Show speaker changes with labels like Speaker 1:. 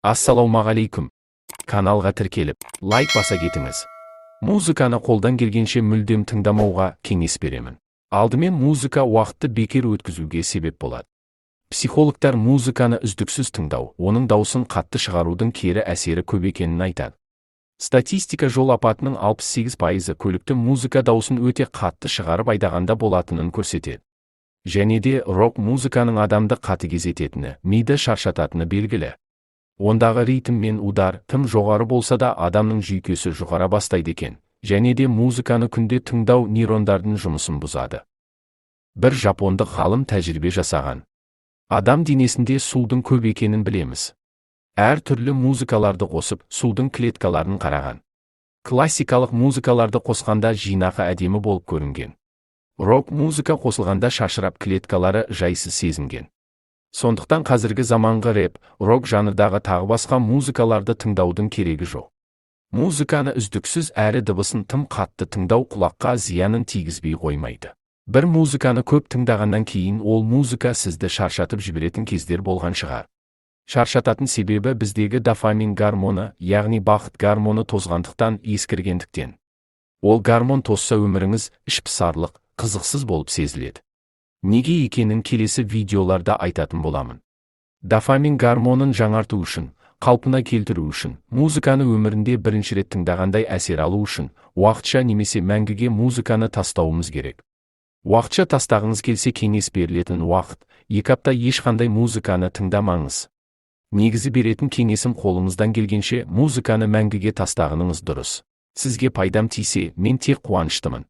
Speaker 1: Ассалаумағалейкум. Каналға тіркеліп, лайк баса кетіңіз. Музыканы қолдан келгенше мүлдем тыңдамауға кеңес беремін. Алдымен музыка уақытты бекер өткізуге себеп болады. Психологтар музыканы үздіксіз тыңдау, оның дауысын қатты шығарудың кері әсері көп екенін айтады. Статистика жол апатының 68% көлікті музыка дауысын өте қатты шығарып айдағанда болатынын көрсетеді. Және де рок музыканың адамды қатыгез ететіні, миды шаршататыны белгілі. Ондағы ритм мен удар тым жоғары болса да адамның жүйкесі жұқара бастайды екен, және де музыканы күнде тыңдау нейрондардың жұмысын бұзады. Бір жапондық ғалым тәжірибе жасаған. Адам денесінде судың көп екенін білеміз. Әр түрлі музыкаларды қосып, судың клеткаларын қараған. Классикалық музыкаларды қосқанда жинақы әдемі болып көрінген. Рок музыка қосылғанда шашырап клеткалары жайсыз сезінген. Сондықтан қазіргі заманғы рэп, рок жанрдағы тағы басқа музыкаларды тыңдаудың керегі жоқ. Музыканы үздіксіз әрі дыбысын тым қатты тыңдау құлаққа зиянын тигізбей қоймайды. Бір музыканы көп тыңдағаннан кейін ол музыка сізді шаршатып жіберетін кездер болған шығар. Шаршататын себебі біздегі дофамин гормоны, яғни бақыт гормоны тозғандықтан, ескіргендіктен. Ол гормон тозса өміріңіз ішпысарлық, қызықсыз болып сезіледі. Неге екенін келесі видеоларда айтатын боламын. Дофамин гормонын жаңарту үшін, қалпына келтіру үшін, музыканы өмірінде бірінші рет тыңдағандай әсер алу үшін, уақытша немесе мәңгіге музыканы тастауымыз керек. Уақытша тастағыңыз келсе кеңес берілетін уақыт, 2 апта ешқандай музыканы тыңдамаңыз. Негізі беретін кеңесім қолыңыздан келгенше музыканы мәңгіге тастағаныңыз дұрыс. Сізге пайдам тисе, мен тек қуаныштымын.